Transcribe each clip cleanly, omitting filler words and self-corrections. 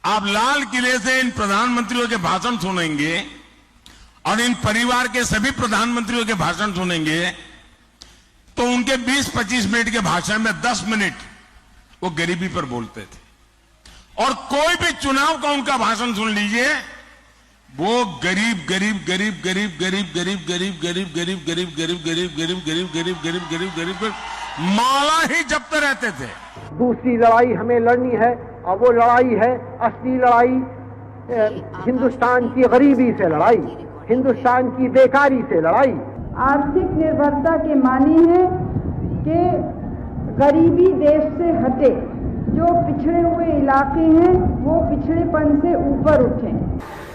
आप लाल किले से इन प्रधानमंत्रियों के भाषण सुनेंगे और इन परिवार के सभी प्रधानमंत्रियों के भाषण सुनेंगे तो उनके 20-25 मिनट के भाषण में 10 मिनट वो गरीबी पर बोलते थे। और कोई भी चुनाव का उनका भाषण सुन लीजिए, वो गरीब गरीब गरीब गरीब गरीब गरीब गरीब गरीब गरीब गरीब गरीब गरीब गरीब गरीब गरीब गरीब गरीब गरीब माला ही जपते रहते थे। दूसरी लड़ाई हमें लड़नी है और वो लड़ाई है असली लड़ाई, हिंदुस्तान की गरीबी से लड़ाई, हिंदुस्तान की बेकारी से लड़ाई। आर्थिक निर्भरता के मानी है कि गरीबी देश से हटे, जो पिछड़े हुए इलाके हैं वो पिछड़ेपन से ऊपर उठें।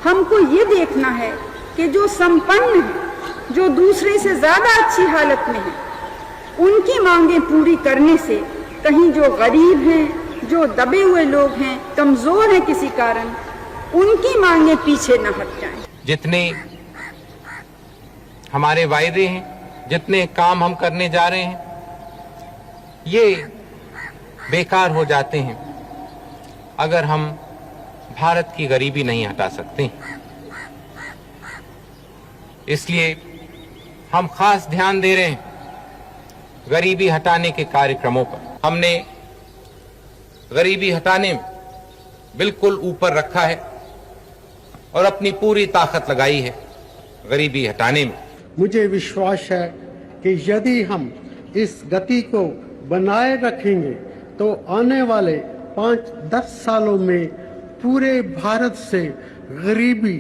हमको ये देखना है कि जो संपन्न है, जो दूसरे से ज्यादा अच्छी हालत में है, उनकी मांगें पूरी करने से कहीं जो गरीब हैं, जो दबे हुए लोग हैं, कमजोर हैं किसी कारण, उनकी मांगें पीछे न हट जाएं। जितने हमारे वायदे हैं, जितने काम हम करने जा रहे हैं, ये बेकार हो जाते हैं अगर हम भारत की गरीबी नहीं हटा सकते। इसलिए हम खास ध्यान दे रहे हैं गरीबी हटाने के कार्यक्रमों पर। हमने गरीबी हटाने में बिल्कुल ऊपर रखा है और अपनी पूरी ताकत लगाई है गरीबी हटाने में। मुझे विश्वास है कि यदि हम इस गति को बनाए रखेंगे तो आने वाले 5-10 सालों में पूरे भारत से गरीबी,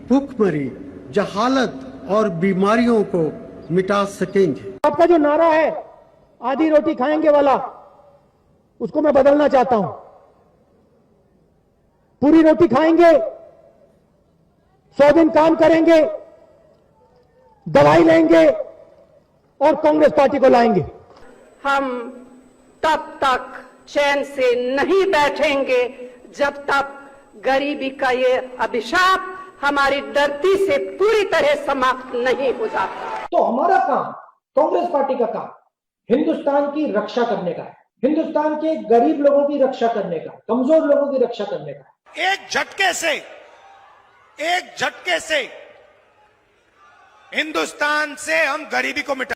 भूखमरी, जहालत और बीमारियों को मिटा सकेंगे। आपका जो नारा है आधी रोटी खाएंगे वाला, उसको मैं बदलना चाहता हूं। पूरी रोटी खाएंगे, 100 दिन काम करेंगे, दवाई लेंगे और कांग्रेस पार्टी को लाएंगे। हम तब तक चैन से नहीं बैठेंगे जब तक गरीबी का ये अभिशाप हमारी धरती से पूरी तरह समाप्त नहीं हो जाता। तो हमारा काम, कांग्रेस पार्टी का काम हिंदुस्तान की रक्षा करने का है, हिंदुस्तान के गरीब लोगों की रक्षा करने का, कमजोर लोगों की रक्षा करने का। एक झटके से हिंदुस्तान से हम गरीबी को मिटा